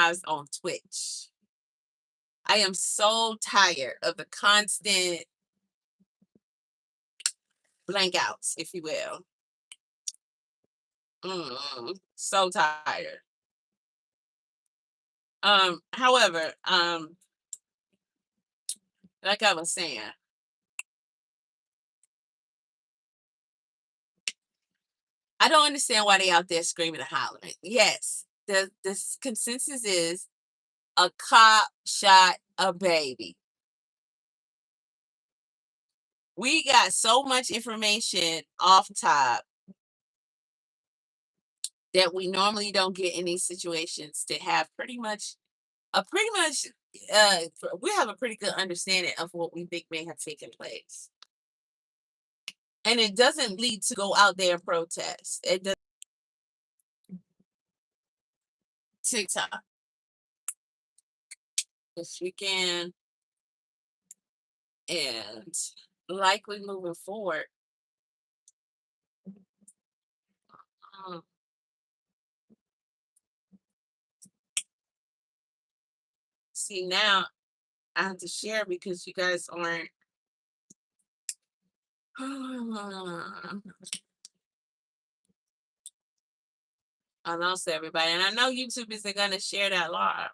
lives on Twitch. I am so tired of the constant blankouts, if you will. So tired. However, like I was saying, I don't understand why they out there screaming and hollering. Yes, the consensus is a cop shot a baby. We got so much information off top that we normally don't get in these situations to have pretty much we have a pretty good understanding of what we think may have taken place. And it doesn't lead to go out there and protest. It does. TikTok this weekend and likely moving forward. Um, See, now I have to share because you guys aren't I lost everybody. And I know YouTube isn't gonna share that live.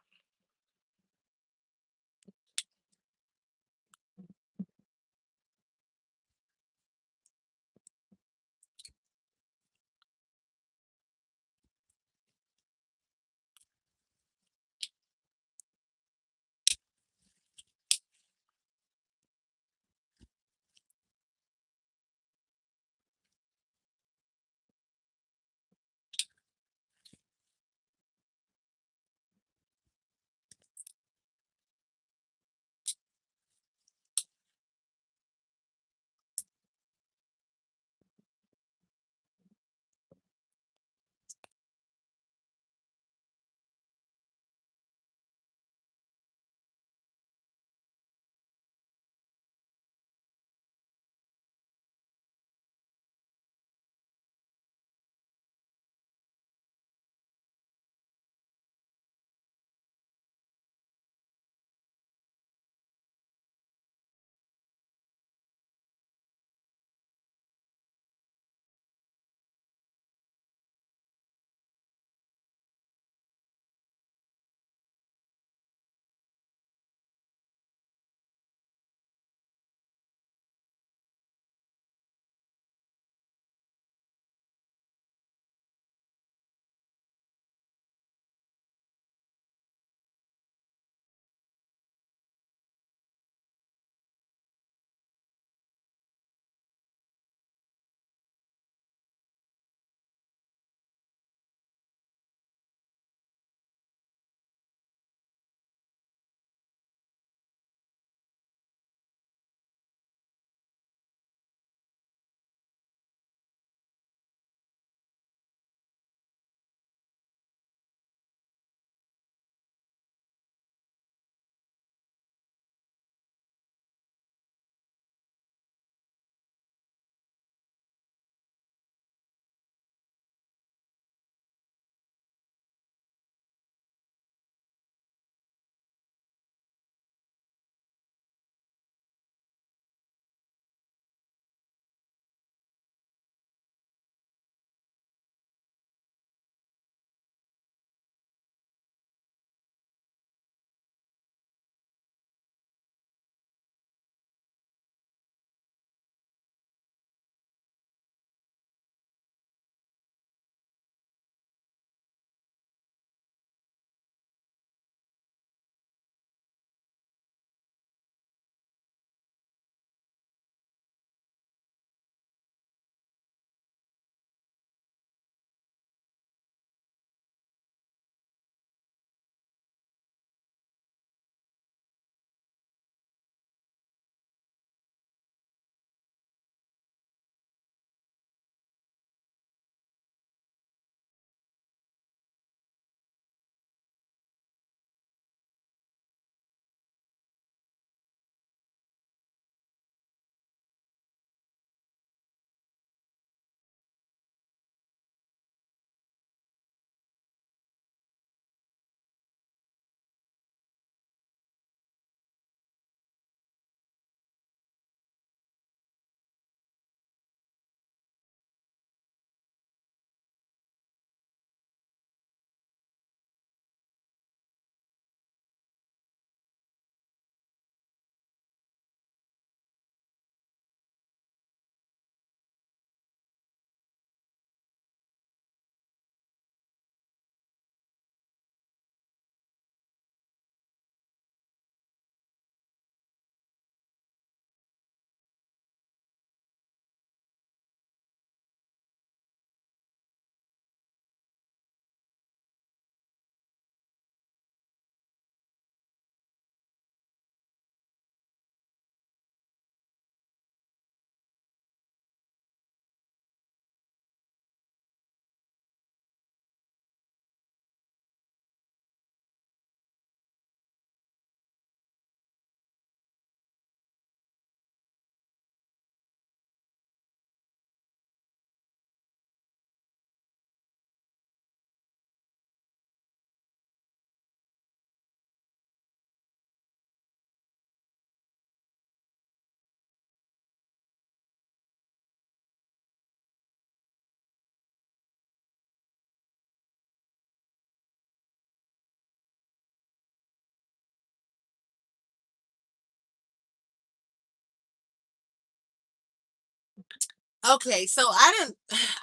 Okay, so I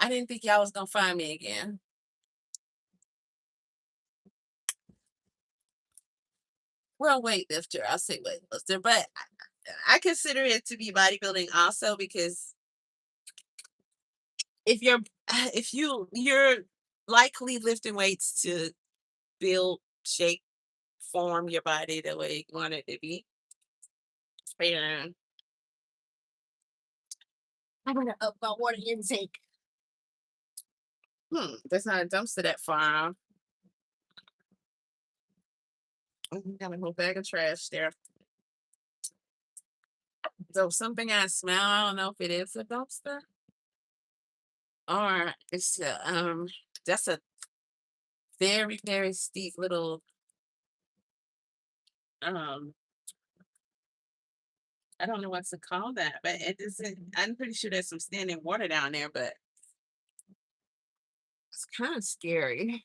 didn't think y'all was gonna find me again. Well, weightlifter, I'll say weightlifter, but I consider it to be bodybuilding also because if you're if you're likely lifting weights to build, shape, form your body the way you want it to be. And I'm gonna up my water intake. There's not a dumpster that far off. Got a whole bag of trash there. So something I smell, I don't know if it is a dumpster or it's that's a very, very steep little um I don't know what to call that, but it isn't. I'm pretty sure there's some standing water down there, but it's kind of scary.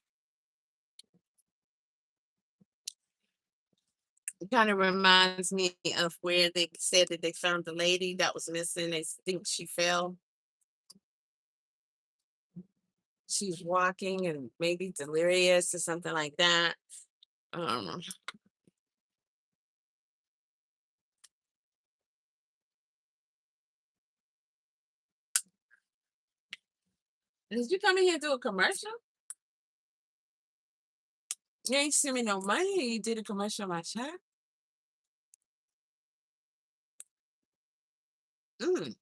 It kind of reminds me of where they said that they found the lady that was missing. They think she fell. She was walking and maybe delirious or something like that. Um, did you come in here and do a commercial? You ain't send me no money. You did a commercial on my chat. Mm,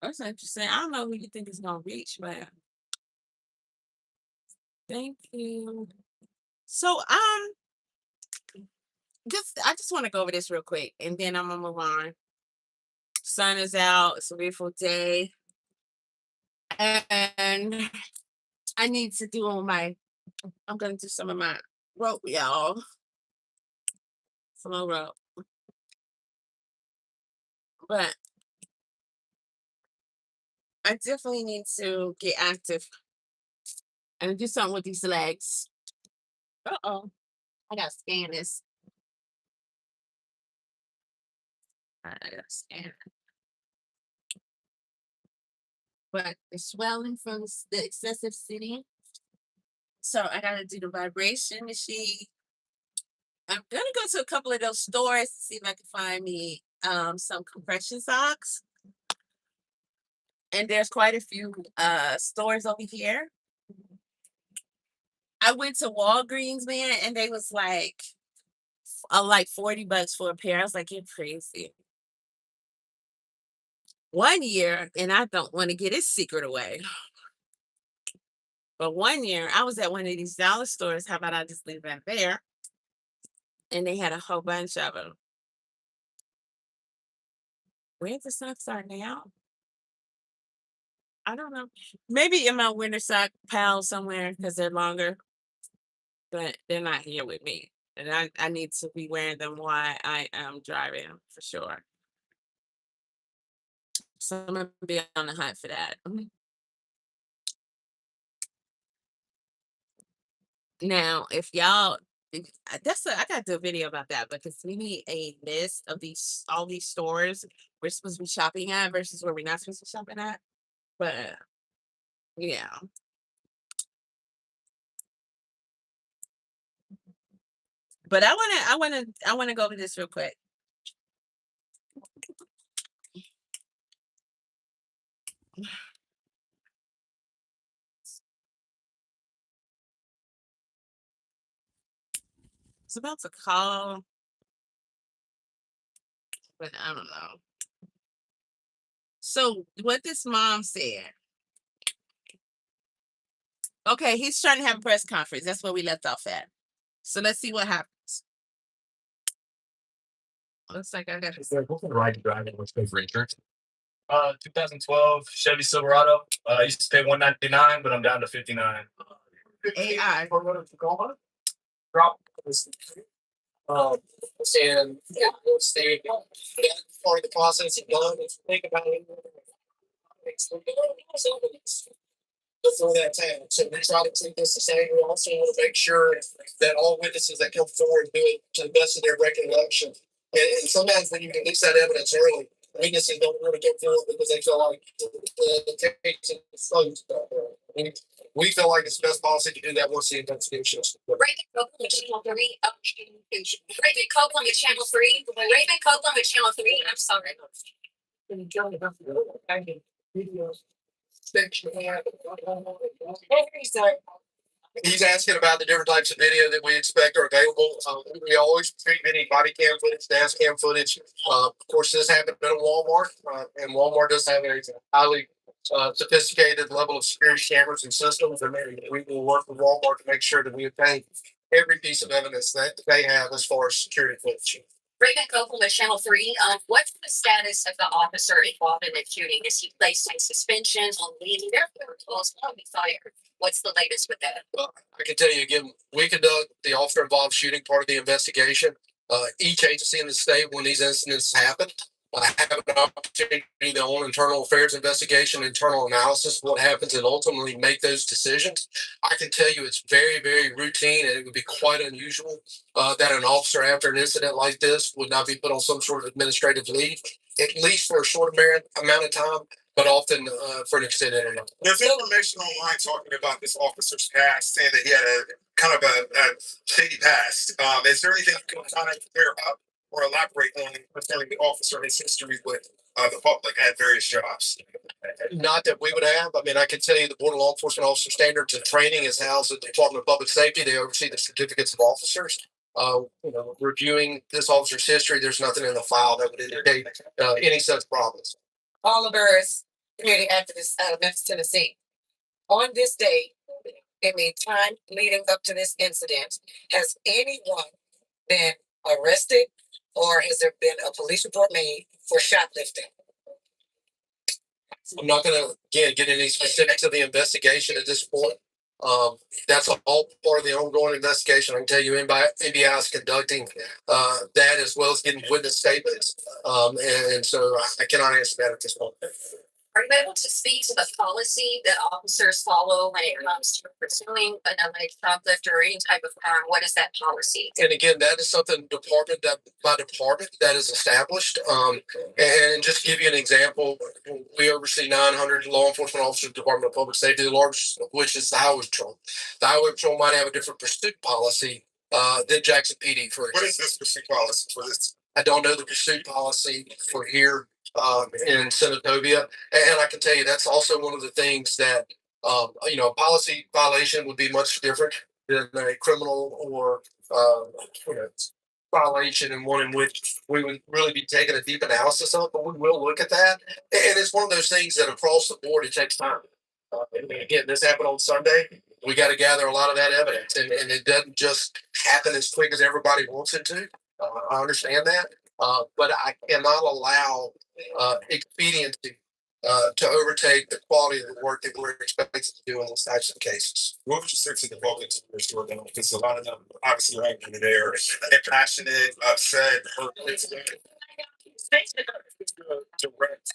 that's interesting. I don't know who you think is gonna reach, but thank you. So just I just want to go over this real quick and then I'm gonna move on. Sun is out, it's a beautiful day. And I need to do all my I'm gonna do some of my rope, y'all. Some more rope. But I definitely need to get active and do something with these legs. Uh-oh. I gotta scan this. I gotta scan it. But the swelling from the excessive sitting. So I gotta do the vibration machine. I'm gonna go to a couple of those stores to see if I can find me some compression socks. And there's quite a few stores over here. I went to Walgreens, man, and they was like $40 for a pair. I was like, you're crazy. One year, and I don't want to get his secret away. But one year, I was at one of these dollar stores. How about I just leave that there? And they had a whole bunch of them. Where's the socks are now? I don't know. Maybe in my winter sock pile somewhere because they're longer, but they're not here with me. And I need to be wearing them while I am driving for sure. So I'm gonna be on the hunt for that. Now, if y'all, I gotta do a video about that because we need a list of these all these stores we're supposed to be shopping at versus where we're not supposed to be shopping at. But yeah, but I wanna go over this real quick. It's about to call, but I don't know. So what this mom said. Okay, he's trying to have a press conference. That's where we left off at. So let's see what happens. Looks like I got. Is there what kind of ride you driving? What's good for insurance? 2012 Chevy Silverado. I used to pay 199, but I'm down to 59. AI. Drop. Um, and yeah, stay for the process of done. Think about it. Before that time. So we try to take this to say we also want to make sure that all witnesses that come forward do it to the best of their recollection. And sometimes when you release that evidence early, witnesses don't want to get forward because they feel like the case is closed. We feel like it's best policy to do that once the investigation is complete. Raven Copeland with Channel 3. Raven Copeland with Channel 3. Raven Copeland with Channel 3. I'm sorry. He's asking about the different types of video that we expect are available. We always treat any body cam footage, dash cam footage. Of course, this happened at Walmart, and Walmart does have a highly sophisticated level of security cameras and systems, and we will work with Walmart to make sure that we obtain every piece of evidence that they have as far as security footage. Raven Copeland with Channel 3. What's the status of the officer involved in the shooting? Is he placed in suspension, on leave? Therefore, will be fired. What's the latest with that? Well, I can tell you again, we conduct the officer involved shooting part of the investigation. Each agency in the state, when these incidents happen, have an opportunity to do their own internal affairs investigation, internal analysis of what happens, and ultimately make those decisions. I can tell you it's very, very routine, and it would be quite unusual that an officer, after an incident like this, would not be put on some sort of administrative leave, at least for a short amount of time, but often for an extended amount. There's information online talking about this officer's past, saying that he had a kind of a shady past. Is there anything you can kind of clear up or elaborate on concerning the officer and his history with the public at various jobs? Not that we would have. I mean, I can tell you the Board of Law Enforcement Officer Standards and Training is housed at the Department of Public Safety. They oversee the certificates of officers. Reviewing this officer's history, there's nothing in the file that would indicate any such problems. Oliver's community activist out of Memphis, Tennessee. On this day, in the time leading up to this incident, has anyone been arrested or has there been a police report made for shoplifting? I'm not going to get any specifics of the investigation at this point. That's all part of the ongoing investigation. I can tell you NBI is conducting that as well as getting witness statements. And so I cannot answer that at this point. Are you able to speak to the policy that officers follow when it comes to pursuing an alleged shoplifter or any type of crime? What is that policy? And again, that is something department by department that is established. And just to give you an example, we oversee 900 law enforcement officers, Department of Public Safety, the largest of which is the Highway Patrol. The Highway Patrol might have a different pursuit policy than Jackson PD, for example. What is this pursuit policy for this? I don't know the pursuit policy for here in Senatobia, and I can tell you that's also one of the things that a policy violation would be much different than a criminal or violation, and one in which we would really be taking a deep analysis of. But we will look at that, and it's one of those things that across the board it takes time. And again, this happened on Sunday. We got to gather a lot of that evidence, and it doesn't just happen as quick as everybody wants it to. I understand that, but I cannot allow expediency to overtake the quality of the work that we're expected to do in these types of cases. What would you say to the public to restore them? Because a lot of them obviously are angry, they're passionate, upset, hurt. Direct.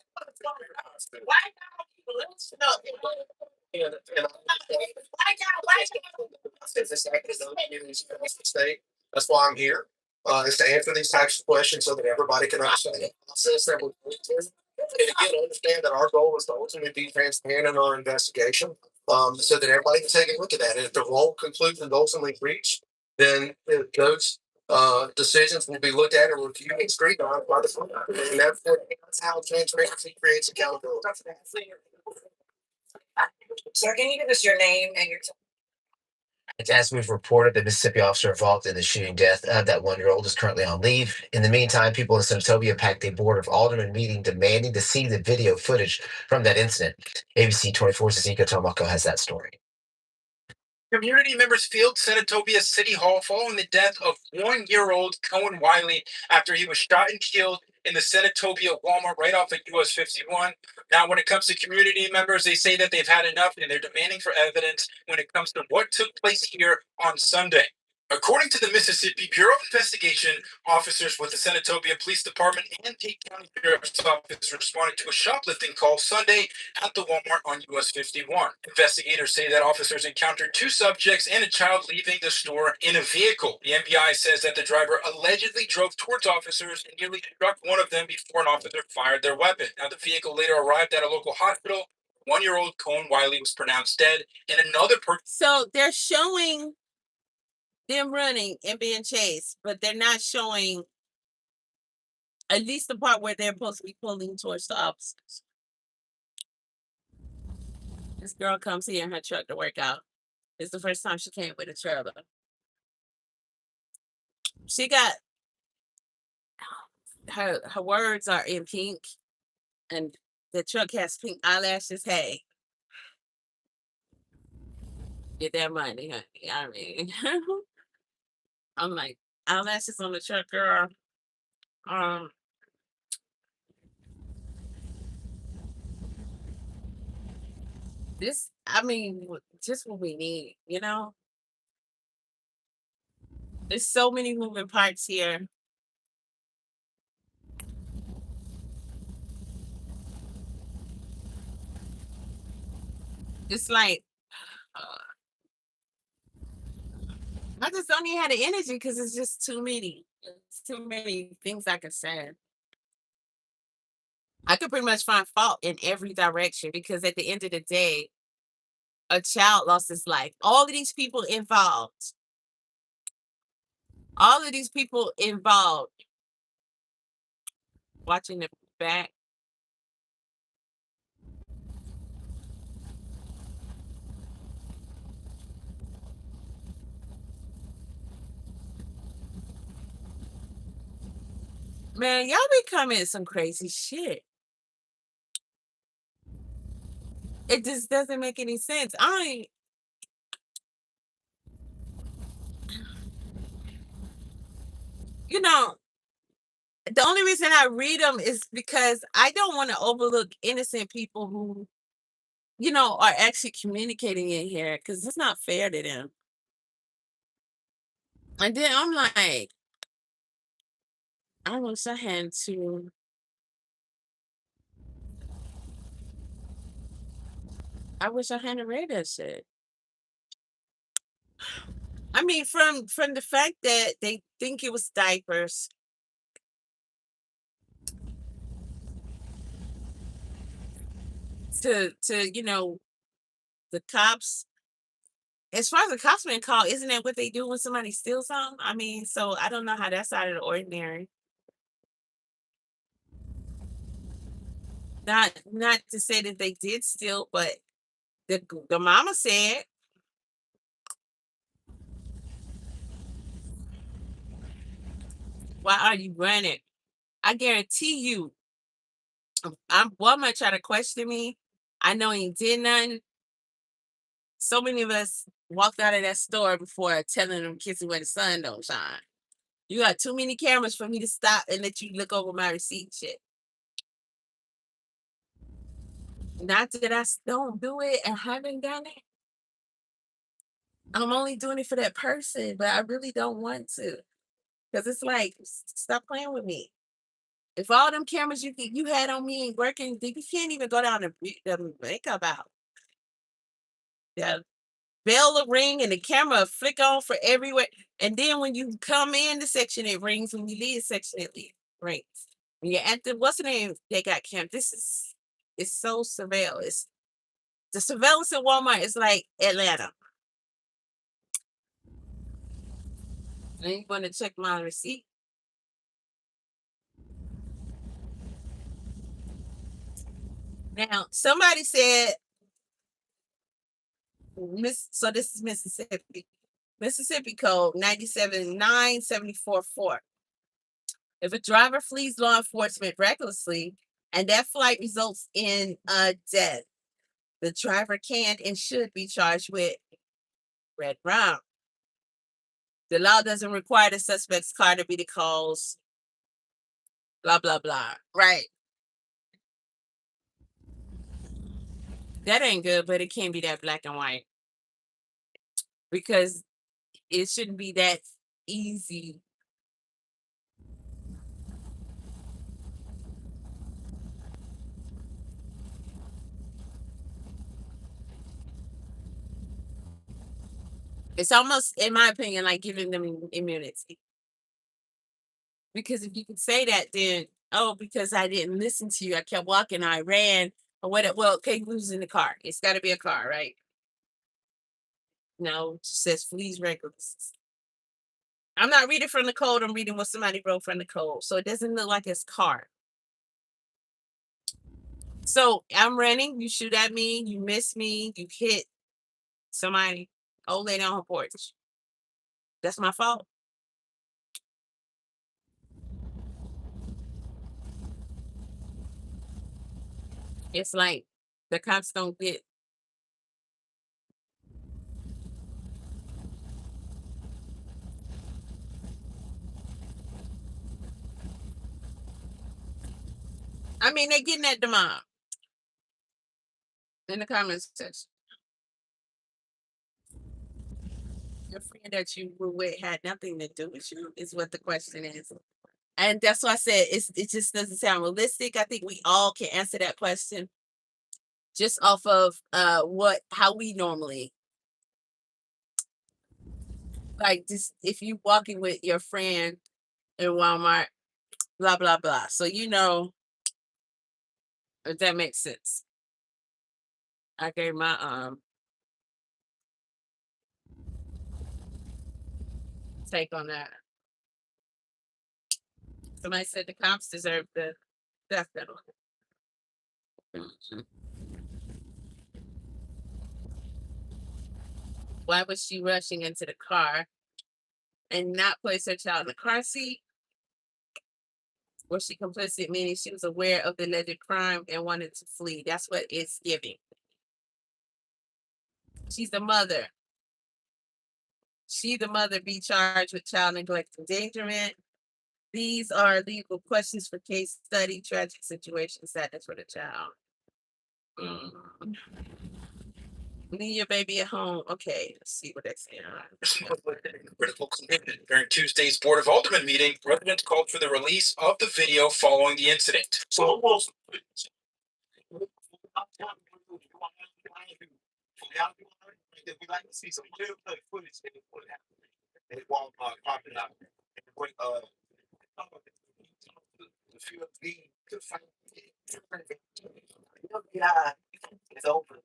That's why I'm here, is to answer these types of questions so that everybody can understand the process that we're going through. And again, understand that our goal is to ultimately be transparent in our investigation, so that everybody can take a look at that. And if the wrong conclusion is ultimately reached, then those decisions will be looked at and reviewed and agreed on by the firm. And that's how transparency creates accountability. Sir, can you give us your name and your As we've reported, the Mississippi officer involved in the shooting death of that 1-year-old is currently on leave. In the meantime, people in Senatobia packed a Board of Aldermen meeting demanding to see the video footage from that incident. ABC 24's Ezekiel Tomoko has that story. Community members filled Senatobia City Hall following the death of 1-year-old Cohen Wiley after he was shot and killed in the Senatobia Walmart right off of US 51. Now, when it comes to community members, they say that they've had enough and they're demanding for evidence when it comes to what took place here on Sunday. According to the Mississippi Bureau of Investigation, officers with the Senatobia Police Department and Tate County Sheriff's Office responded to a shoplifting call Sunday at the Walmart on US 51. Investigators say that officers encountered two subjects and a child leaving the store in a vehicle. The MBI says that the driver allegedly drove towards officers and nearly struck one of them before an officer fired their weapon. Now, the vehicle later arrived at a local hospital. 1-year-old Cohen Wiley was pronounced dead, and another person. So they're showing them running and being chased, but they're not showing at least the part where they're supposed to be pulling towards the officers. This girl comes here in her truck to work out. It's the first time she came with a trailer. She got her words are in pink, and the truck has pink eyelashes. Hey, get that money, honey. I mean, I'm like, eyelashes on the truck, girl. This, I mean, just what we need, you know? There's so many moving parts here. It's like, I just don't even have the energy because it's just too many. It's too many things I could say. I could pretty much find fault in every direction because at the end of the day, a child lost his life. All of these people involved, watching the back. Man, y'all be coming some crazy shit. It just doesn't make any sense. You know, the only reason I read them is because I don't want to overlook innocent people who, you know, are actually communicating in here because it's not fair to them. And then I'm like, I wish I had to. I wish I hadn't read that shit. I mean, from the fact that they think it was diapers to you know the cops. As far as the cops being called, isn't that what they do when somebody steals something? I mean, so I don't know how that's out of the ordinary. Not to say that they did steal, but the mama said, "Why are you running?" I guarantee you, one might try to question me. I know he did nothing. So many of us walked out of that store before telling them kids where the sun don't shine. You got too many cameras for me to stop and let you look over my receipt shit. Not that I don't do it and haven't done it. I'm only doing it for that person, but I really don't want to. Because it's like, stop playing with me. If all them cameras you had on me ain't working, then you can't even go down the makeup out. The bell will ring and the camera will flick on for everywhere. And then when you come in the section, it rings. When you leave the section, it rings. When you're at the, what's the name? They got camera. It's so surveillance. The surveillance at Walmart is like Atlanta. And you want to check my receipt. Now, somebody said, so this is Mississippi. Mississippi code 97974-4. If a driver flees law enforcement recklessly and that flight results in a death, the driver can and should be charged with red brown. The law doesn't require the suspect's car to be the cause. Blah, blah, blah. Right. That ain't good, but it can't be that black and white. Because it shouldn't be that easy. It's almost, in my opinion, like giving them immunity. Because if you could say that, then, oh, because I didn't listen to you, I kept walking, I ran, or whatever. Well, okay, who's in the car? It's got to be a car, right? No, it just says fleas reckless. I'm not reading from the code. I'm reading what somebody wrote from the code. So it doesn't look like it's car. So I'm running. You shoot at me. You miss me. You hit somebody. Old lady on her porch. That's my fault. It's like the cops don't get. I mean, they're getting at the mom in the comments section. Your friend that you were with had nothing to do with you, is what the question is. And that's why I said it just doesn't sound realistic. I think we all can answer that question just off of how we normally, like, just if you walking with your friend in Walmart, blah blah blah. So if that makes sense. I gave my take on that. Somebody said the cops deserve the death penalty. Why was she rushing into the car and not place her child in the car seat? Was she complicit, meaning she was aware of the alleged crime and wanted to flee? That's what it's giving. She's the mother. She, the mother, be charged with child neglect endangerment. These are legal questions for case study, tragic situation, sadness for the child. Leave your baby at home. Okay, let's see what that's saying. Critical commitment. During Tuesday's Board of Aldermen meeting, residents called for the release of the video following the incident. We like to see some clear cut footage of what happened at Walmart popping up. And when the few of the fight, yeah, it's over.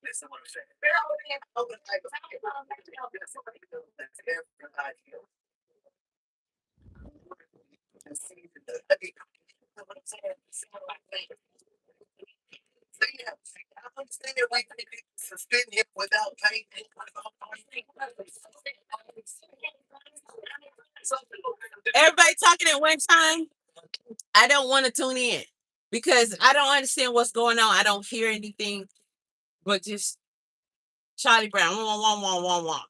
Listen what I'm saying. I understand that we can suspend him without paying. Everybody talking at one time. I don't want to tune in because I don't understand what's going on. I don't hear anything but just Charlie Brown. Wah.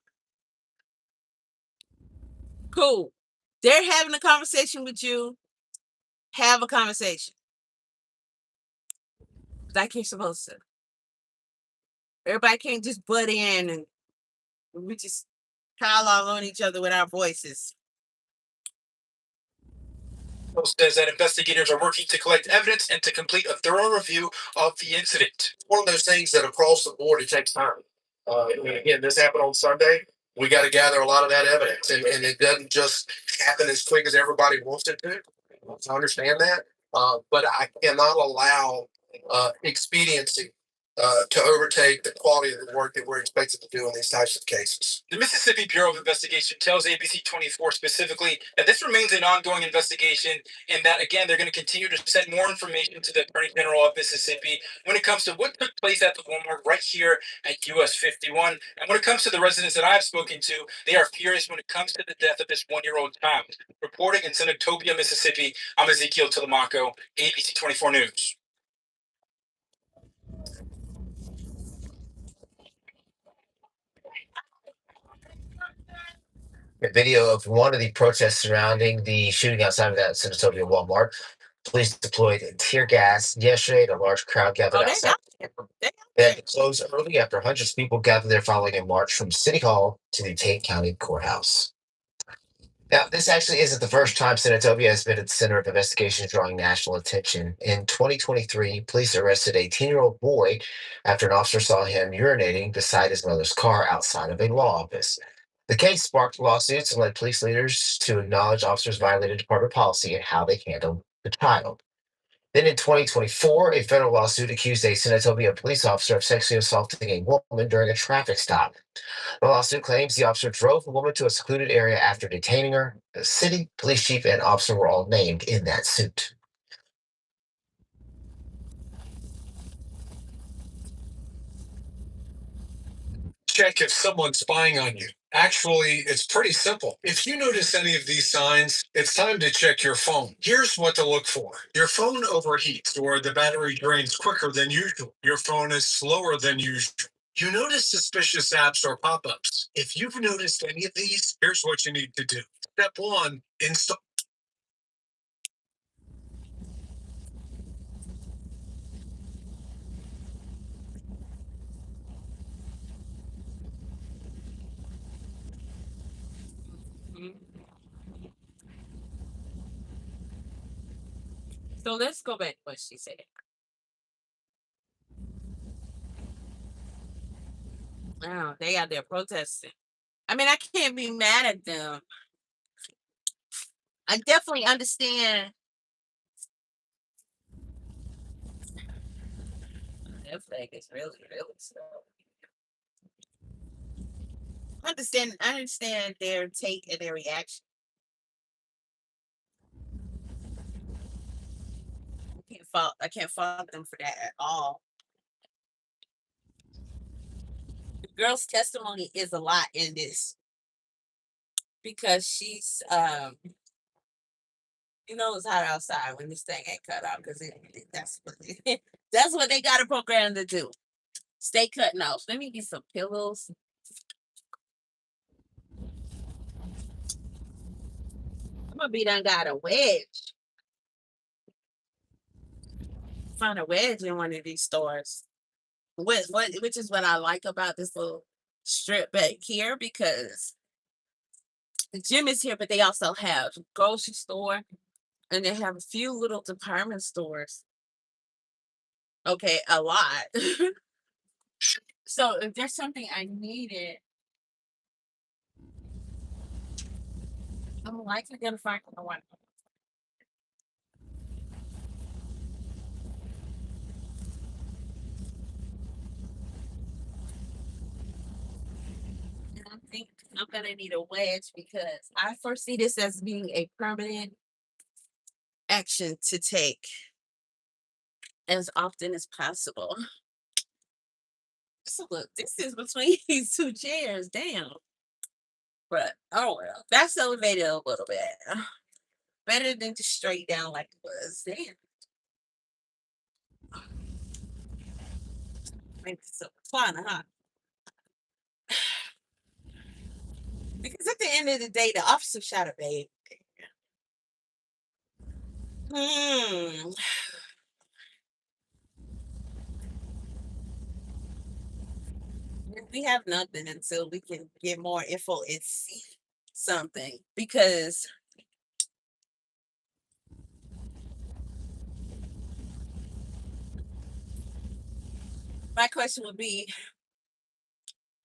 Cool. They're having a conversation with you. Have a conversation. Like you're supposed to. Everybody can't just butt in and we just pile on each other with our voices. Says that investigators are working to collect evidence and to complete a thorough review of the incident. One of those things that across the board, it takes time. And again, this happened on Sunday. We got to gather a lot of that evidence, and it doesn't just happen as quick as everybody wants it to. I understand that, but I cannot allow expediency to overtake the quality of the work that we're expected to do in these types of cases. The Mississippi Bureau of Investigation tells ABC 24 specifically that this remains an ongoing investigation and that, again, they're going to continue to send more information to the Attorney General of Mississippi when it comes to what took place at the Walmart right here at US 51. And when it comes to the residents that I've spoken to, they are furious when it comes to the death of this one-year-old child. Reporting in Senatobia, Mississippi, I'm Ezekiel Telemaco, ABC 24 News. A video of one of the protests surrounding the shooting outside of that Senatobia Walmart. Police deployed tear gas yesterday. A large crowd gathered outside. They closed early after hundreds of people gathered there following a march from City Hall to the Tate County Courthouse. Now, this actually isn't the first time Senatobia has been at the center of investigations drawing national attention. In 2023, police arrested a 10-year-old boy after an officer saw him urinating beside his mother's car outside of a law office. The case sparked lawsuits and led police leaders to acknowledge officers violated department policy and how they handled the child. Then in 2024, a federal lawsuit accused a Senatobia police officer of sexually assaulting a woman during a traffic stop. The lawsuit claims the officer drove the woman to a secluded area after detaining her. The city, police chief, and officer were all named in that suit. Check if someone's spying on you. Actually, it's pretty simple. If you notice any of these signs, it's time to check your phone. Here's what to look for. Your phone overheats or the battery drains quicker than usual. Your phone is slower than usual. You notice suspicious apps or pop ups. If you've noticed any of these, here's what you need to do. Step one, install. Mhm. So let's go back to what she said. Oh, they out there protesting. I mean, I can't be mad at them. I definitely understand. That flag is really, really slow. I understand their take and their reaction. I can't fault them for that at all. The girl's testimony is a lot in this because she's you know it's hot outside when this thing ain't cut out because that's what that's what they got a program to do. Stay cutting off. Let me get some pillows. I'm gonna be done got a wedge. Find a wedge in one of these stores. Which is what I like about this little strip back here because the gym is here, but they also have a grocery store and they have a few little department stores. Okay, a lot. So if there's something I needed, I'm likely gonna find one. And I think I'm gonna need a wedge because I foresee this as being a permanent action to take as often as possible. So look, this is between these two chairs. Damn. But oh well, that's elevated a little bit. Better than just straight down like it was. Damn. Maybe it's a recliner, huh? Because at the end of the day, the officer shot a baby. Hmm. We have nothing until we can get more info and see something. Because my question would be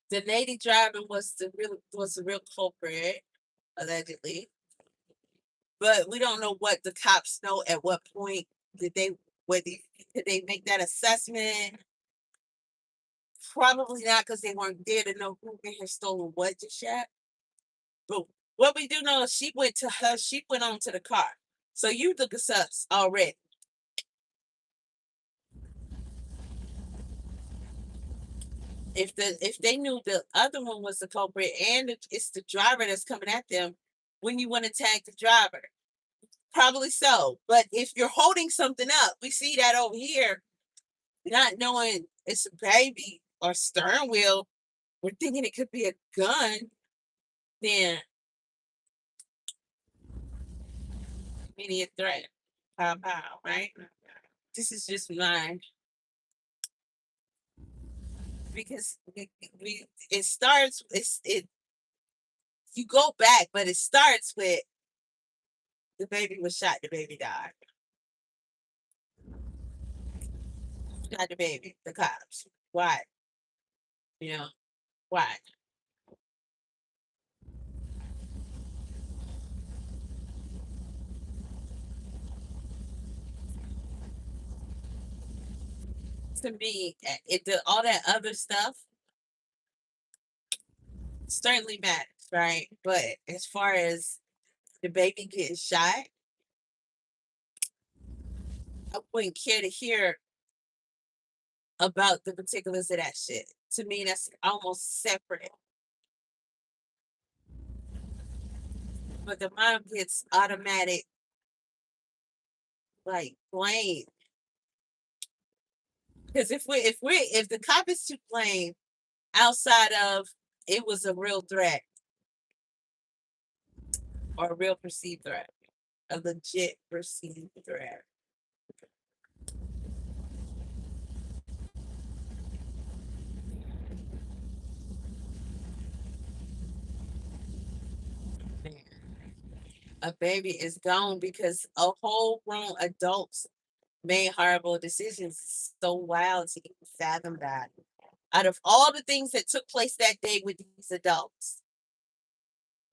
the lady driving was the real culprit, allegedly. But we don't know what the cops know at what point did they did they make that assessment? Probably not because they weren't there to know who may have stolen what just yet. But what we do know is she went on to the car. So you look at us already. If they knew the other one was the culprit and it's the driver that's coming at them, when you want to tag the driver, probably so. But if you're holding something up, we see that over here, not knowing it's a baby or steering wheel, we're thinking it could be a gun. Then immediate threat, pow pow, right? This is just mine. because it starts. You go back, but it starts with the baby was shot. The baby died. Shot the baby. The cops. Why? You know why? To me, all that other stuff certainly matters, right? But as far as the baby getting shot, I wouldn't care to hear about the particulars of that shit. To me, that's almost separate. But the mom gets automatic like blame. Because if the cop is to blame outside of it was a real threat or a real perceived threat, a legit perceived threat. A baby is gone because a whole grown adults made horrible decisions. It's so wild to even fathom that. Out of all the things that took place that day with these adults,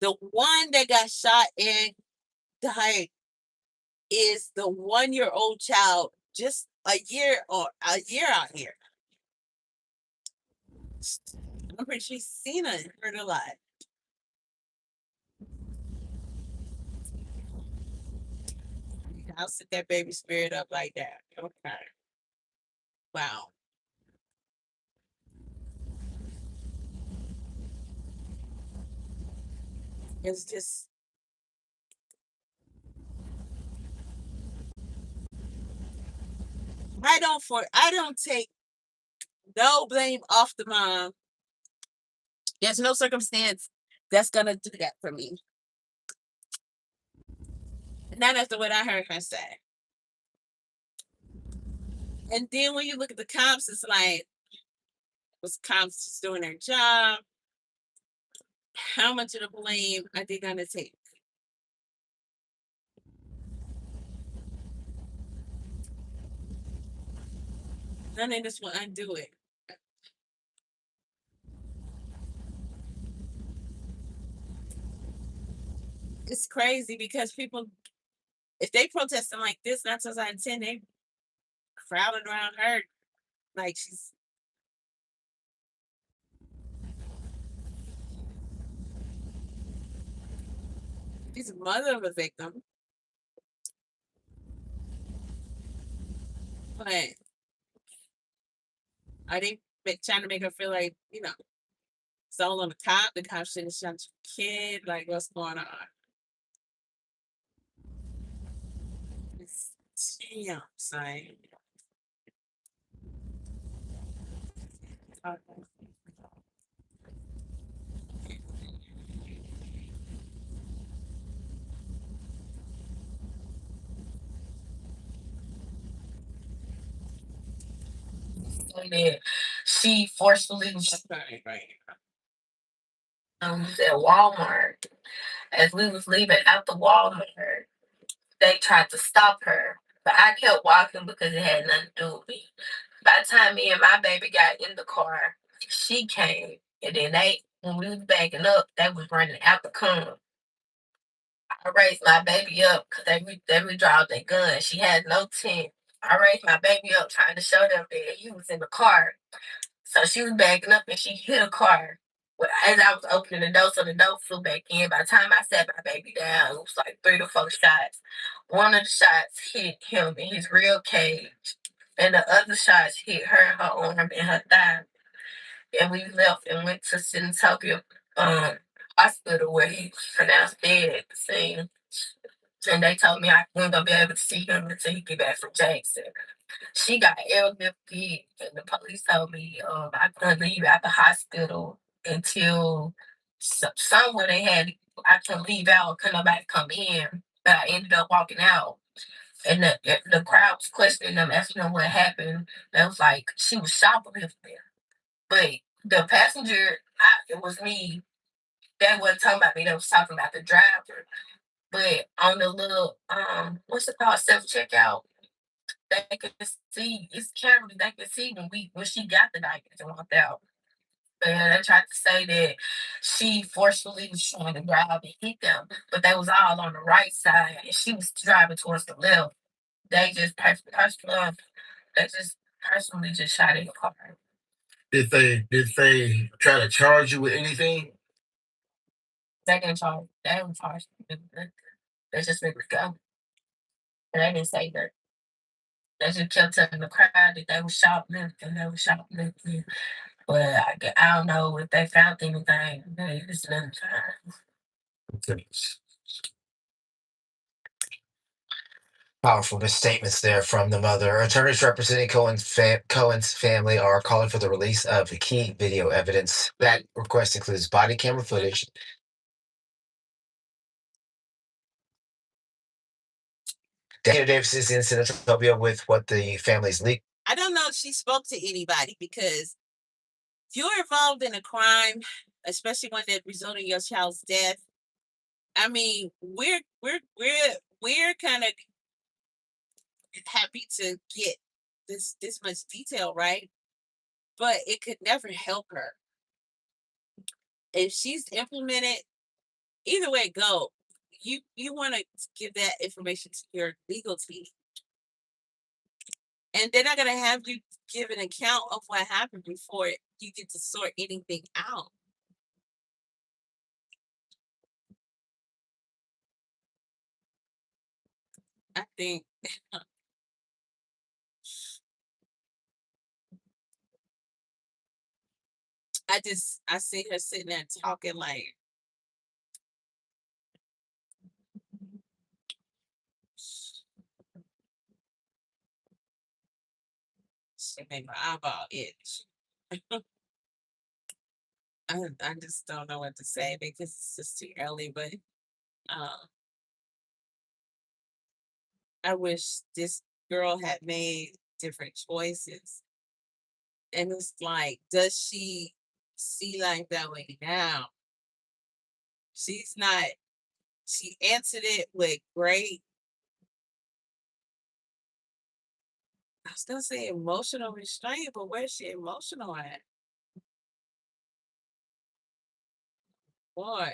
the one that got shot and died is the 1-year-old child, just a year out here. I'm pretty sure she's seen it, heard a lot. I'll set that baby spirit up like that. Okay. Wow. It's just I don't take no blame off the mom. There's no circumstance that's gonna do that for me. Not after what I heard her say. And then when you look at the cops, it's like, was cops just doing their job? How much of the blame are they gonna take? None of this will undo it. It's crazy because people, if they protesting like this, not 2010, they crowded around her like she's a mother of a victim. But are they trying to make her feel like, it's all on the cop? The cop shouldn't shot your kid. Like, what's going on? It's damn, son. Okay. And then she forcefully was Right. at Walmart. As we was leaving out the Walmart, they tried to stop her. But I kept walking because it had nothing to do with me. By the time me and my baby got in the car, she came. And then when we was backing up, they was running out the corner. I raised my baby up because they redrawn their gun. She had no tent. I raised my baby up trying to show them that he was in the car. So she was backing up and she hit a car. But as I was opening the door, so the door flew back in. By the time I sat my baby down, it was like 3 to 4 shots. One of the shots hit him in his real cage, and the other shots hit her in her arm and her thigh. And we left and went to Senatobia Hospital where he was pronounced dead at the scene. And they told me I wasn't gonna be able to see him until he get back from Jackson. She got airlifted, and the police told me I couldn't leave out the hospital until somewhere they had I couldn't leave out, couldn't nobody come in. But I ended up walking out, and the crowd was questioning them, asking them what happened. They was like, she was shoplifting. But the passenger, it was me. That wasn't talking about me. That was talking about the driver. But on the little what's it called, self checkout, they could see it's cameras. They could see when she got the diapers and walked out. But they tried to say that she forcefully was trying to grab and hit them, but they was all on the right side, and she was driving towards the left. They just they just personally just shot in the car. Did they try to charge you with anything? They didn't charge. They didn't charge. They just let it go. But they didn't say that. They just kept telling the crowd that they were shoplifting. They were shoplifting. But I don't know if they found anything. It's another time. Okay. Powerful misstatements there from the mother. Attorneys representing Cohen's family are calling for the release of key video evidence. That request includes body camera footage. Dana Davis is in Senatobia with what the family's leaked. I don't know if she spoke to anybody, because if you're involved in a crime, especially one that resulted in your child's death, I mean, we're kind of happy to get this much detail, right? But it could never help her if she's implemented. Either way it go, you want to give that information to your legal team, and they're not going to have you give an account of what happened before you get to sort anything out. I think I see her sitting there talking like, she made my eyeball itch. I just don't know what to say because it's just too early. But uh, I wish this girl had made different choices. And it's like, does she see life that way now? She's not. She answered it with great, I was gonna say emotional restraint, but where's she emotional at? Boy,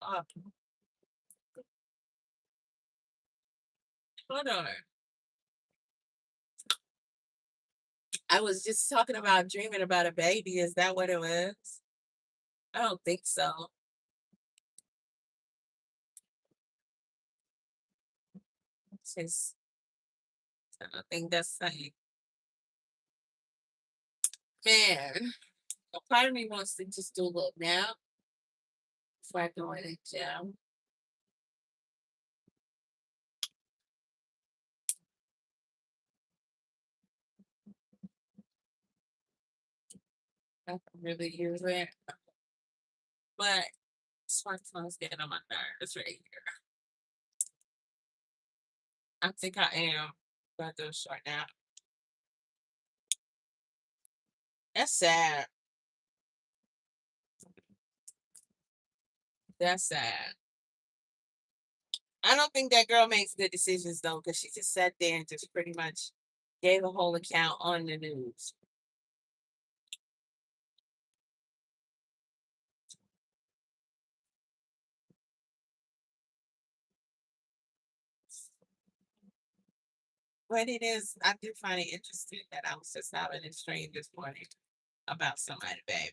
uh, hold on. I was just talking about dreaming about a baby. Is that what it was? I don't think so. Since I don't think that's like, man, a part of me wants to just do a little nap before I go in the gym. I can really use it. But smartphone's getting on my nerves right here. I think I am going to do a short nap. That's sad. That's sad. I don't think that girl makes good decisions though, because she just sat there and just pretty much gave a whole account on the news. But it is, I do find it interesting that I was just having a dream this morning about somebody, baby.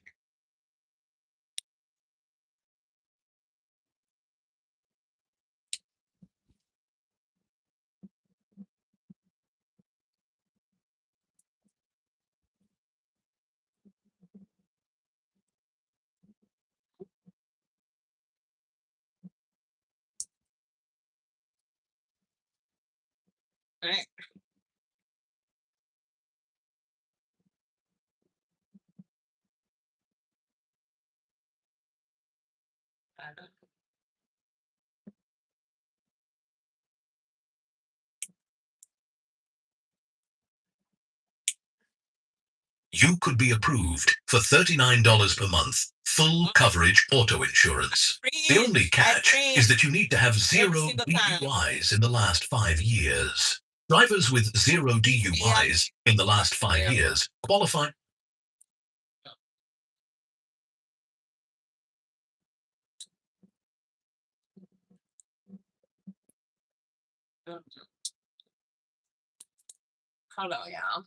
Right? I don't you could be approved for $39 per month, full coverage auto insurance. The only catch is that you need to have zero DUIs in the last 5 years. Drivers with zero DUIs in the last 5 years qualify. Hold on, y'all.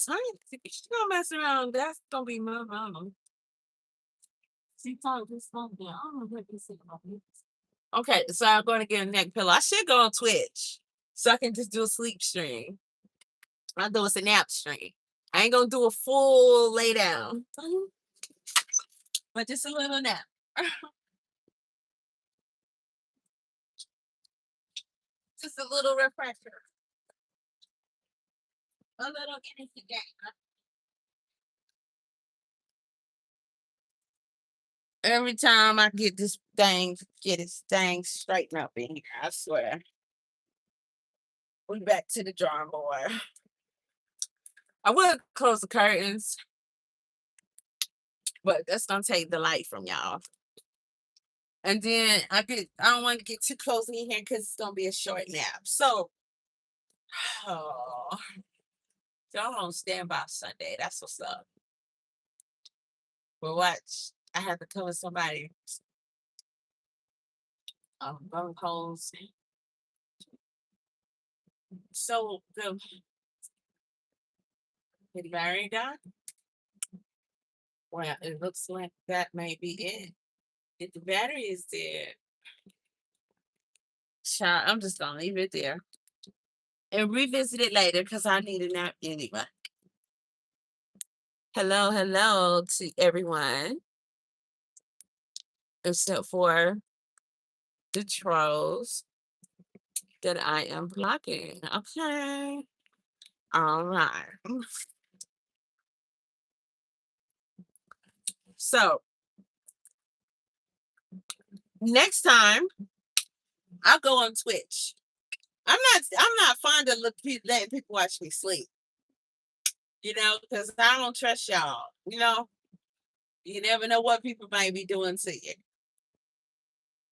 She gonna mess around. That's gonna be my mama. She told this phone down. I don't know what this is about this. Okay, so I'm gonna get a neck pillow. I should go on Twitch so I can just do a sleep stream. I'll do a nap stream. I ain't gonna do a full lay down, but just a little nap. Just a little refresher. A little energy gain. Every time I get this thing, straightened up in here, I swear. We back to the drawing board. I would close the curtains, but that's gonna take the light from y'all. And then I don't want to get too close in here because it's gonna be a short nap. So, oh, y'all on standby Sunday. That's what's up. But watch, I have to cover somebody bone holes. So the battery died. Well, it looks like that may be it. If the battery is dead, child, I'm just gonna leave it there and revisit it later because I need a nap anyway. Hello to everyone, except for the trolls that I am blocking. Okay. All right. So next time I'll go on Twitch. I'm not fond of letting people watch me sleep. Because I don't trust y'all. You never know what people might be doing to you.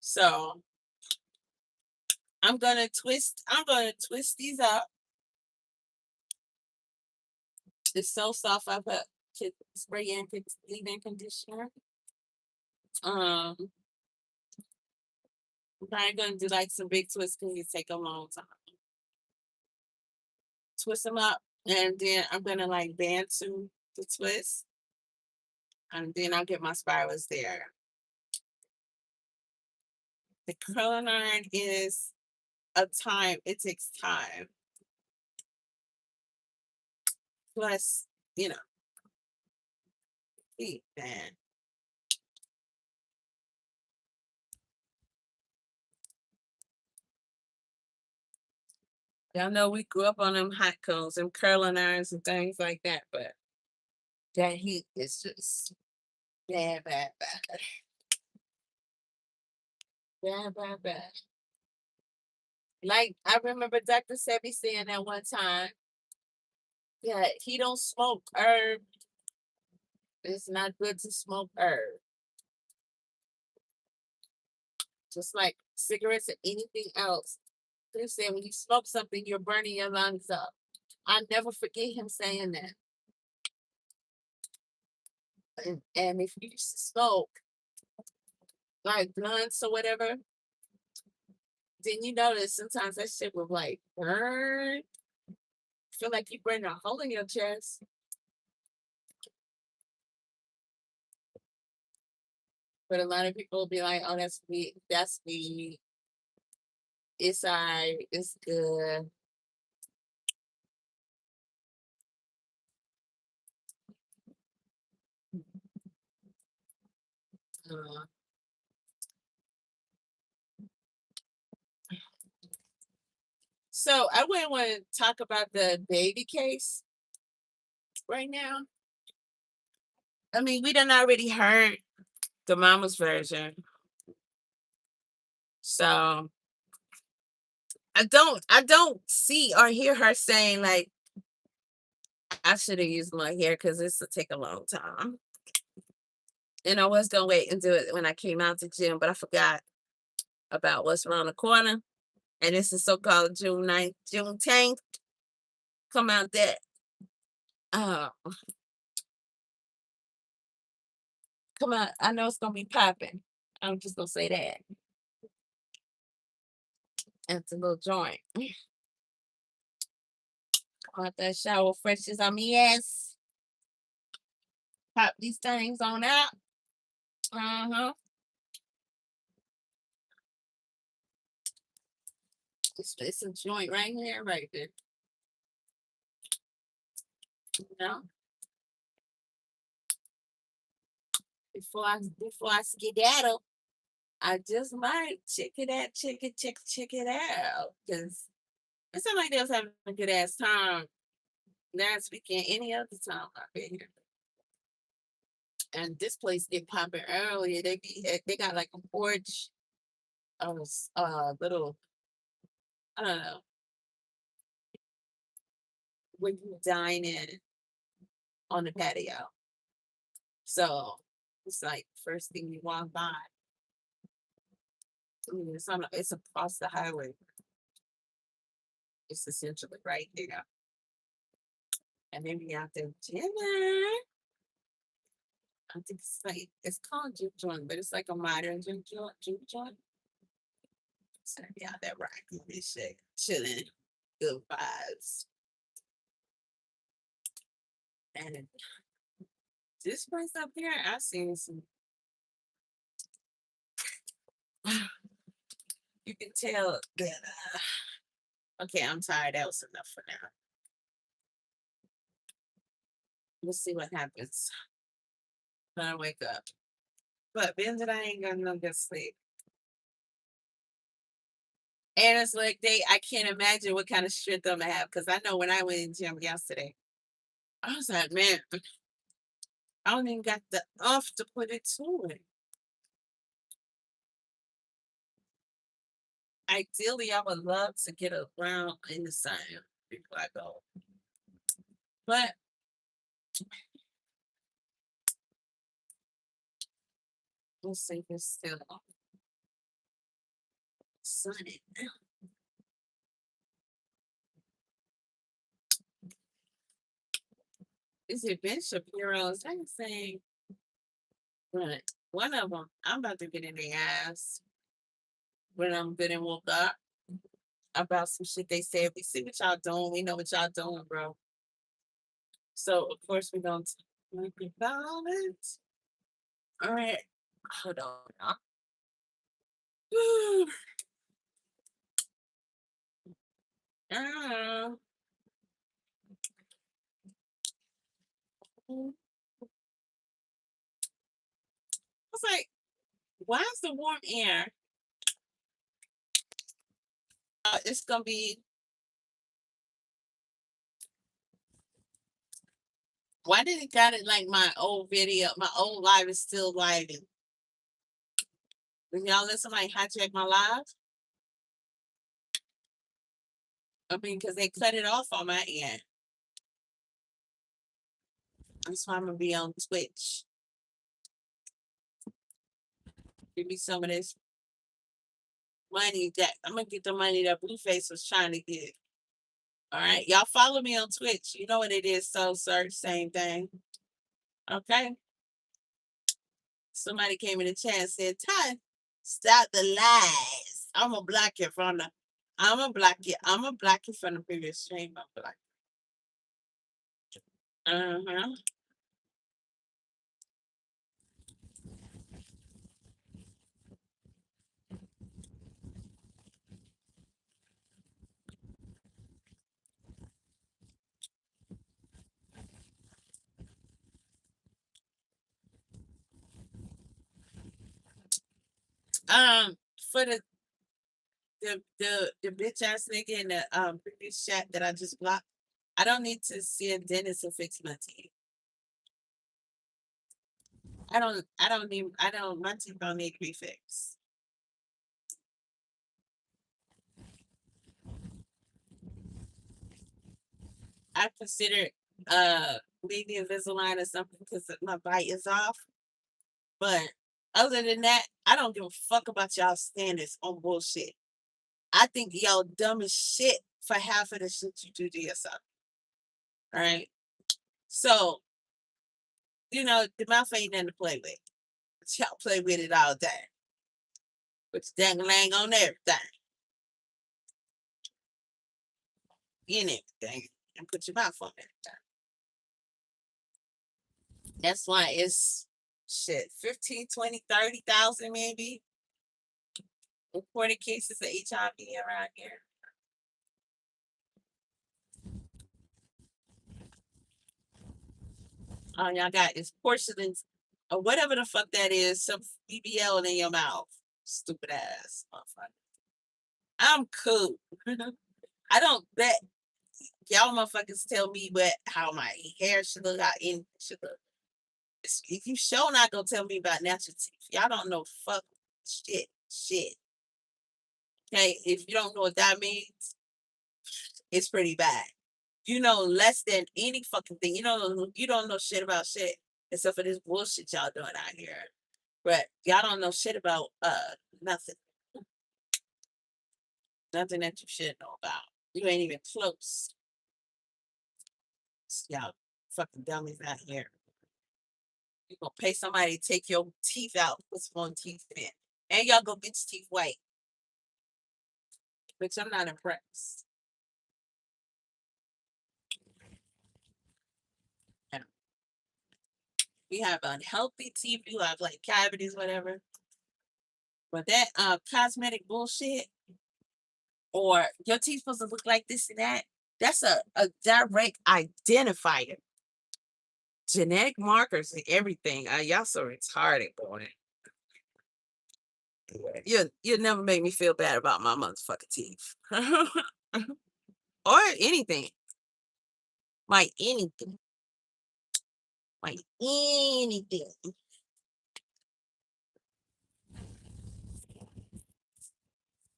So I'm gonna twist these up. It's so soft. I put spray in leave-in conditioner. I'm probably gonna do like some big twists because it take a long time. Twist them up, and then I'm gonna like band to the twist, and then I'll get my spirals there. The curling iron is it takes time. Plus, you know, heat, man. Y'all know we grew up on them hot coals and curling irons and things like that, but that heat is just bad, bad, bad. Bad, bad, bad. Like I remember Dr. Sebi saying that one time that he don't smoke herb. It's not good to smoke herb. Just like cigarettes or anything else. They say when you smoke something, you're burning your lungs up. I never forget him saying that. And if you smoke like blunts or whatever, then you notice sometimes that shit will like burn. Feel like you burn a hole in your chest. But a lot of people will be like, "Oh, that's weed. That's weed. It's alright. It's good." Uh, so I wouldn't want to talk about the baby case right now. I mean, we done already heard the mama's version. So I don't see or hear her saying like I should have used my hair because this will take a long time. And I was gonna wait and do it when I came out the gym, but I forgot about what's around the corner. And this is so-called June 9th, Juneteenth. Come out that. Uh, come out. I know it's gonna be popping. I'm just gonna say that. And it's a little joint. Come out that shower fresh as on me ass. Pop these things on out. Uh-huh. It's a joint right here, right there. You know? Before I skedaddle, I just might check it out. Because it sounds like they was having a good ass time last weekend, any other time I've been here. And this place get popping early. They got like a porch, little, I don't know, where you dine in on the patio. So it's like first thing you walk by. I mean, it's across the highway. It's essentially right there. And then we got the dinner. I think it's called juke joint, but it's like a modern juke joint. So yeah, that rocking this shit, chilling, good vibes. And this place up here, I seen some. You can tell that. Okay, I'm tired. That was enough for now. We'll see what happens when I wake up. But being that I ain't got no good sleep. And it's like I can't imagine what kind of strength I'm gonna have because I know when I went in gym yesterday, I was like, man, I don't even got the off to put it to it. Ideally, I would love to get around in the sun before I go. But we'll see if it's still sunny. Is it Ben Shapiro's? I'm saying, but one of them, I'm about to get in the ass when I'm good and woke up about some shit they said. We see what y'all doing. We know what y'all doing, bro. So of course we don't talk about it. All right, hold on. I was like, why is the warm air? It's gonna be. Why did it got it like my old video? My old live is still live. When y'all let somebody hijack my live, I mean, because they cut it off on my end. That's why I'm gonna be on Twitch. Give me some of this money that I'm gonna get the money that Blueface was trying to get. All right, y'all follow me on Twitch. You know what it is. So search, same thing. Okay. Somebody came in the chat and said, "Ty, stop the lies. I'm gonna block you from the. I'm gonna block you. I'm gonna block you from the previous stream. I'm block. Uh-huh. For the bitch ass nigga in the previous chat that I just blocked. I don't need to see a dentist to fix my teeth. My teeth don't need to be fixed. I consider leaving Invisalign or something because my bite is off. But other than that, I don't give a fuck about y'all standards on bullshit. I think y'all dumb as shit for half of the shit you do to yourself. All right. So, the mouth ain't nothing to play with. But y'all play with it all day. Put your dang on everything. In everything. And put your mouth on everything. That's why it's shit, 15, 20, 30,000 maybe reported cases of HIV around here. All y'all got is porcelain or whatever the fuck that is, some BBL in your mouth. Stupid ass motherfucker. I'm cool. I don't bet y'all motherfuckers tell me how my hair should look, how in should look. If you sure not gonna tell me about natural teeth, y'all don't know fuck shit. Okay, if you don't know what that means, it's pretty bad. You know less than any fucking thing. You don't know shit about shit except for this bullshit y'all doing out here. But y'all don't know shit about nothing. Nothing that you should know about. You ain't even close. Y'all fucking dummies out here. You gonna pay somebody to take your teeth out, put some on teeth in, and y'all go get your teeth white. Which I'm not impressed. Yeah. We have unhealthy teeth. You have like cavities, whatever. But that cosmetic bullshit, or your teeth supposed to look like this and that, that's a direct identifier. Genetic markers and everything. Y'all so retarded, boy. You'll never make me feel bad about my motherfucking teeth. Or anything. Like anything. Like anything.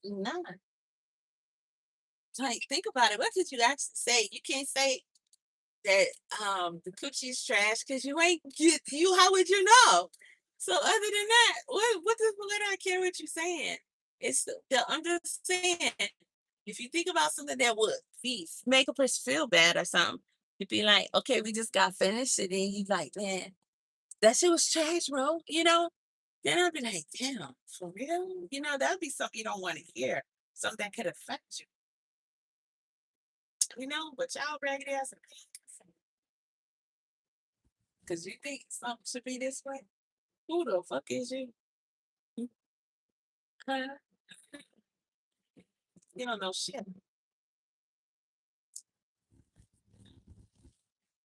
None. Like, think about it. What could you actually say? You can't say that the coochie is trash because you ain't how would you know? So other than that, what I care what you're saying? I'm just saying, if you think about something that would make a person feel bad or something, you'd be like, okay, we just got finished, and then you like, man, that shit was trash, bro. Then I'd be like, damn, for real? That'd be something you don't want to hear. Something that could affect you. But y'all raggedy ass because you think something should be this way. Who the fuck is you? Huh? You don't know shit.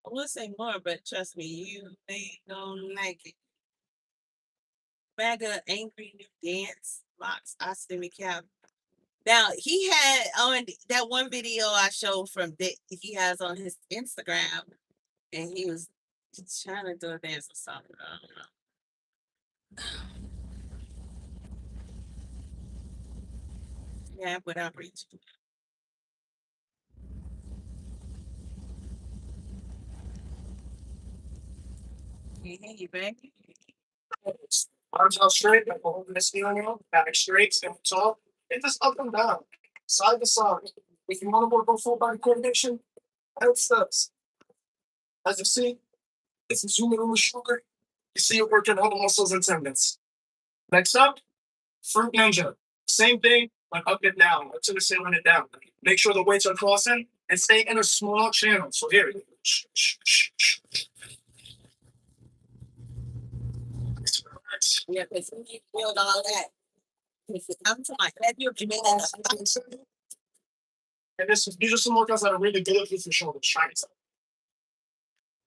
I would say more, but trust me, you ain't gonna like it. Mega angry new dance box ostomy cap. Now he had on that one video I showed from that he has on his Instagram, and he was just trying to do a dance or something. I don't know. Yeah, without reaching. You back? Arms out straight, like we're holding this feeling out, back straight, stand tall, and just up and down, side to side. If you want to work on full body coordination, add steps. As you see, it's zooming on the shoulder. You see it working all the muscles and tendons. Next up, fruit ninja. Same thing, but up and down, up to the ceiling and down. Make sure the weights are crossing and stay in a small channel. So here, Yeah, because you need to build all that. If it comes to my head, you're doing that. and these are some workouts that are really good for your shoulders. Try it out.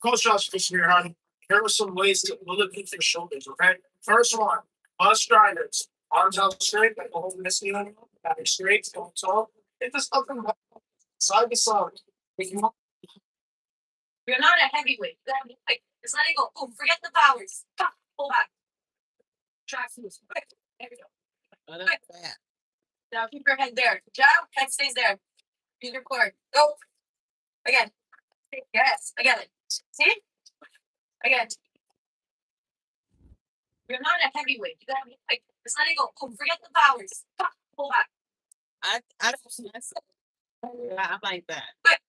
Coach Josh Fisher, honey. Here are some ways to lift your shoulders, okay? First one, bust grinders. Arms out straight, like holding this knee on, back straight, going tall. It just up and down, side to side. If you want, You're not a heavyweight. You gotta be like, just let it go. Oh, forget the powers. Pull back. Try foods. Quick. There we go. Quick. Now keep your head there. Jab, head stays there. Use your core. Go. Again. Yes. Again. See? Again. You're not a heavyweight. You gotta be like, just let it go. Oh, forget the powers. Pull back. I don't see myself. I like that. Quick.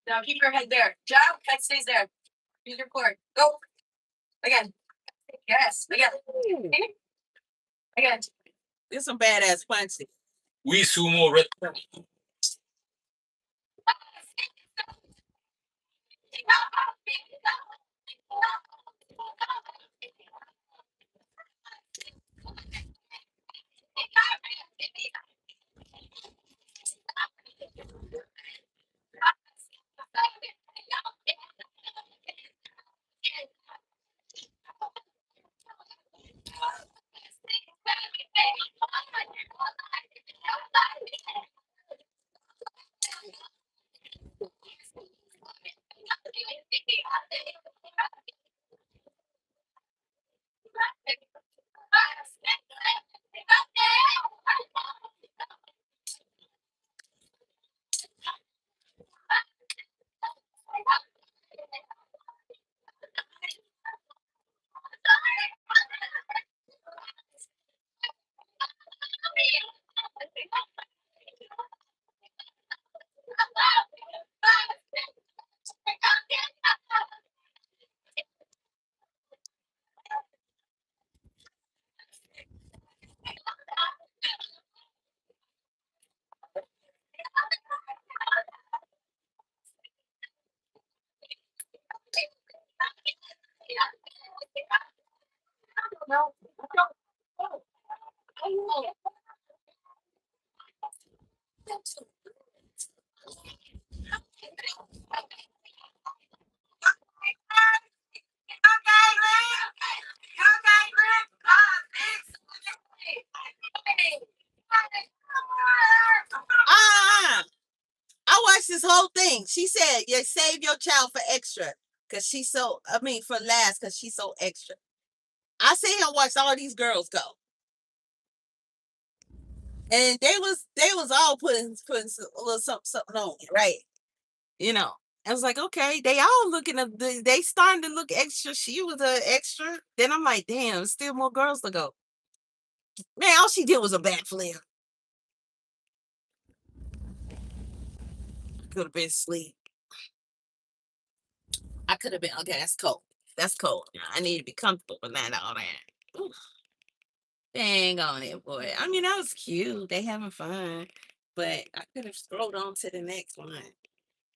Now keep your head there. Jab, head stays there. Use your core. Go. Again. Yes. Again. See? Again. There's some badass punches. We sumo red. I watched this whole thing. She said, "You save your child for extra, cause she's so. I mean, for last, cause she's so extra." I sit here and watched all these girls go, and they was all putting a little something on it, right? I was like, okay, they all looking at they starting to look extra. She was an extra. Then I'm like, damn, still more girls to go. Man, all she did was a backflip. Could have been asleep. I could have been, okay, that's cold. That's cold. I need to be comfortable with that, all that. Oof. Dang on it, boy. I mean, that was cute. They having fun. But I could have scrolled on to the next one.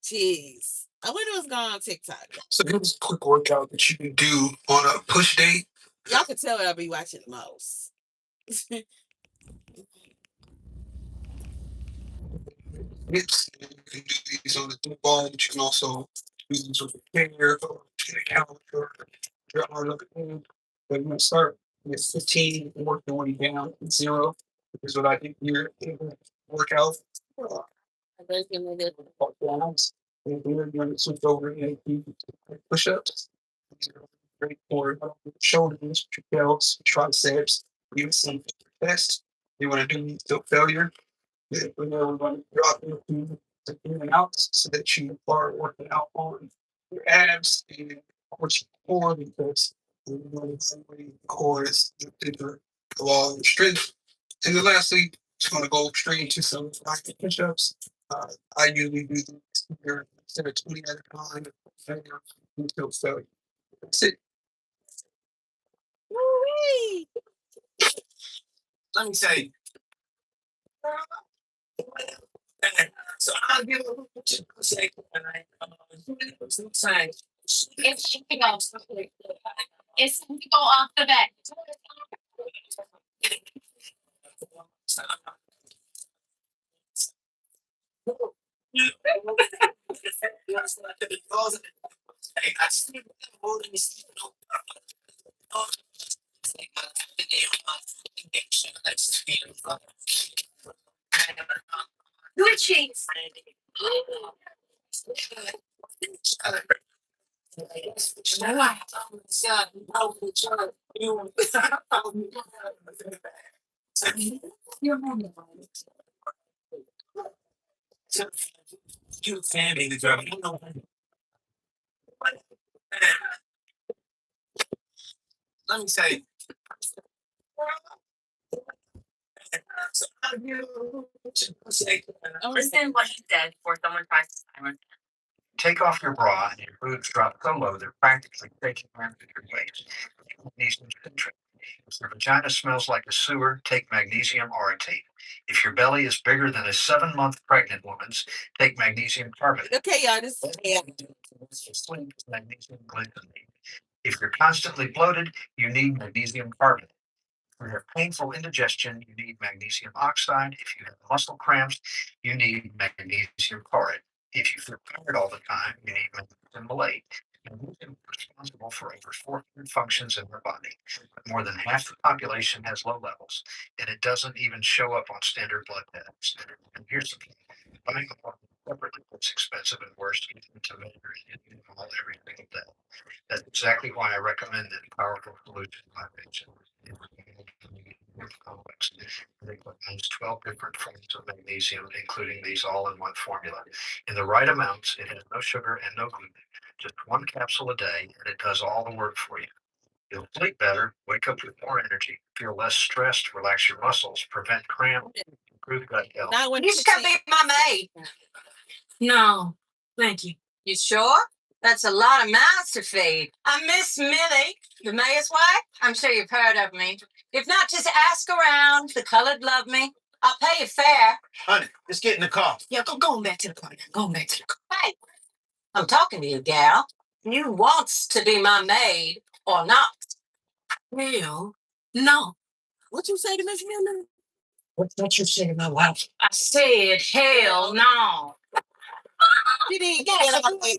Jeez. I wonder what's going on TikTok. So here's a quick workout that you can do on a push day. Y'all can tell I'll be watching the most. Hips. You can do these on the thigh ball, but you can also do these with a finger or a calendar, your arm up and but I'm gonna start with 15, work your way down to 0. Is what I do here in the workout. Walk downs. And then you're gonna switch over and do push-ups. These are great for shoulders, your delts, triceps, even some chest. You want to do these till failure. We're going to drop into the in and out so that you are working out on your abs and what you core because the core is the along your strength. And then lastly, just going to go straight into some push-ups. I usually do these here instead of 20 at a time until failure. That's it. Woo-wee. Let me say. So I'll give a second. It's something else. It's something go off the back. Good cheese. You family the girl. You know. Let me say. Listen what he said before someone tries to silence. Take off your bra and your boobs drop so low they're practically taking half of your waist. Magnesium citrate. If your vagina smells like a sewer, take magnesium orotate. If your belly is bigger than a 7-month pregnant woman's, take magnesium carbonate. Okay, y'all, this Magnesium glycinate. If you're constantly bloated, you need magnesium carbonate. If you have painful indigestion, you need magnesium oxide. If you have muscle cramps, you need magnesium chloride. If you feel tired all the time, you need magnesium malate. Magnesium is responsible for over 400 functions in the body. But more than half the population has low levels, and it doesn't even show up on standard blood tests. And here's the thing. Buying a lot separately is expensive and worse to measure in all every single day. That's exactly why I recommend this powerful solution to my patient. Complex. It contains 12 different forms of magnesium, including these all in one formula. In the right amounts, it has no sugar and no gluten. Just one capsule a day, and it does all the work for you. You'll sleep better, wake up with more energy, feel less stressed, relax your muscles, prevent cramp, improve gut health. not when You just gotta be my maid. No, thank you. You sure? That's a lot of mouths to feed. I'm Miss Millie, the mayor's wife. I'm sure you've heard of me. If not, just ask around. The colored love me. I'll pay you fair. Honey, let's get in the car. Yeah, go back to the car now. Go back to the car. Hey, I'm talking to you, gal. You wants to be my maid or not? Hell, no. what you say to Miss Miller? What you say to my wife? I said, hell no. She didn't get it all the way.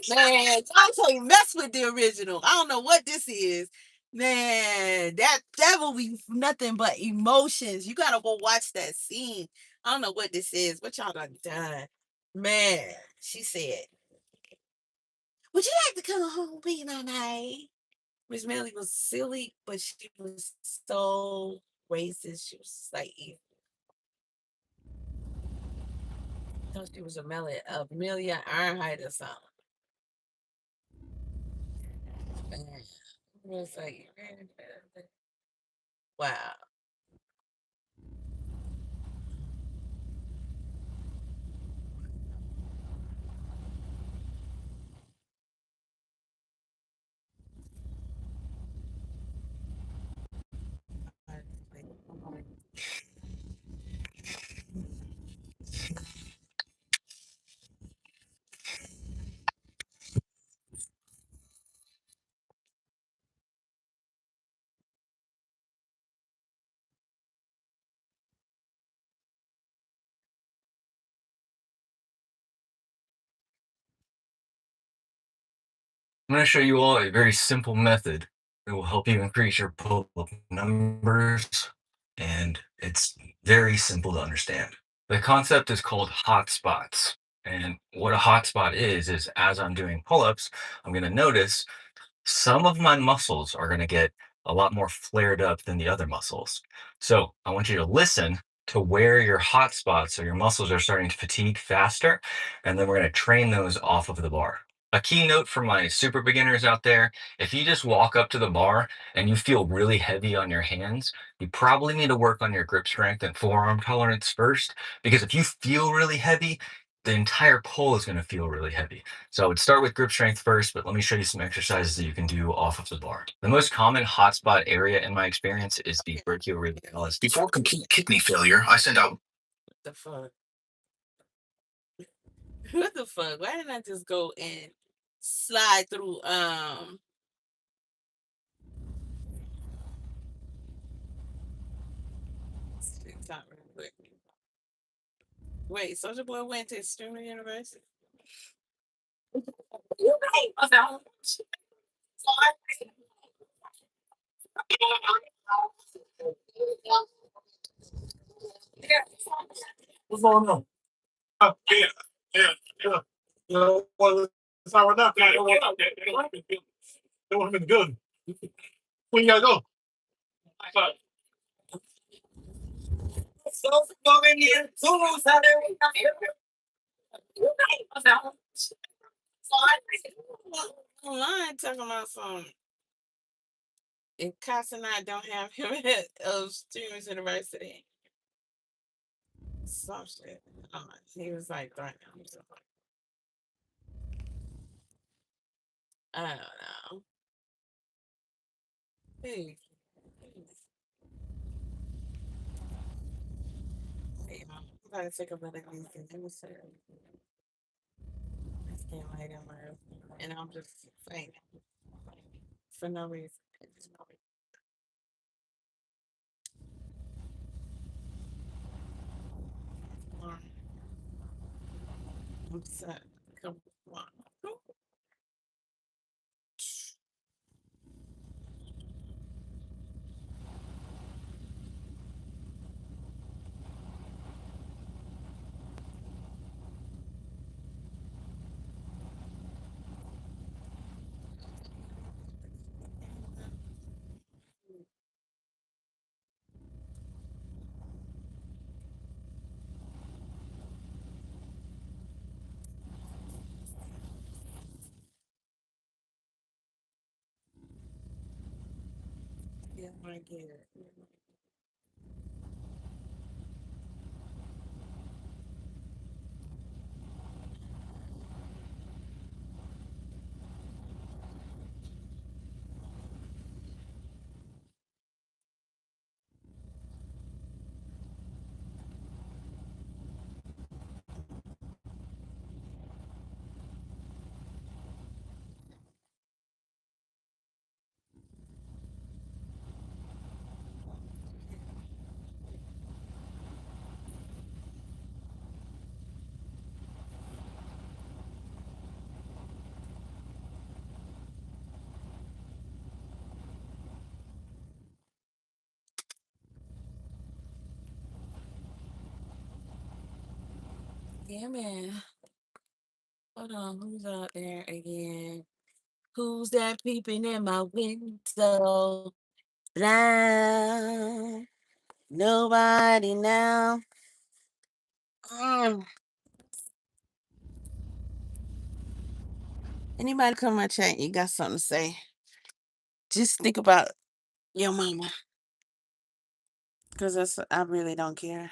Man, I'm telling you, mess with the original. I don't know what this is. Man, that will be nothing but emotions. You gotta go watch that scene. I don't know what this is. What y'all done? Man, she said, "Would you like to come home with me tonight?" Miss Melly was silly, but she was so racist. She was like, I thought she was Amelia Earnhardt or something. Man, it was like, wow. I'm going to show you all a very simple method that will help you increase your pull-up numbers, and it's very simple to understand. The concept is called hotspots, and what a hotspot is as I'm doing pull-ups, I'm going to notice some of my muscles are going to get a lot more flared up than the other muscles. So I want you to listen to where your hot spots or your muscles are starting to fatigue faster, and then we're going to train those off of the bar. A key note for my super beginners out there, if you just walk up to the bar and you feel really heavy on your hands, you probably need to work on your grip strength and forearm tolerance first, because if you feel really heavy, the entire pull is going to feel really heavy. So I would start with grip strength first, but let me show you some exercises that you can do off of the bar. The most common hotspot area in my experience is the brachioradialis. Before complete kidney failure, I sent out. What the fuck? What the fuck? Why didn't I just go and slide through TikTok real quick? Wait, Soldier Boy went to Extreme University? You're right about What's going on? Yeah, yeah, yeah. You know, well, it's not enough. It would have been good. When you gotta go? so going in. Who's out there? You're right about Online talking about some. And Casa and I don't have him at Extreme University. Some shit. He was like threatening me. I don't know. Hey, hey, I'm about to take a better look at this. I can't lay down my earth. And I'm just saying for no reason. Um, I'm set. Come on. Yeah, I get it. Yeah, man. Hold on, who's out there again? Who's that peeping in my window? Blind. Nobody now. Mm. Anybody come in my chat? You got something to say? Just think about your mama. Because that's I really don't care.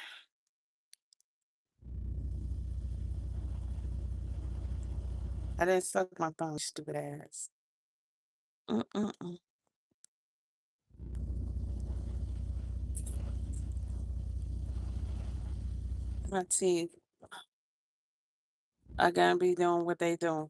I didn't suck my thumb, stupid ass. Mm-mm-mm. My teeth are gonna be doing what they doing.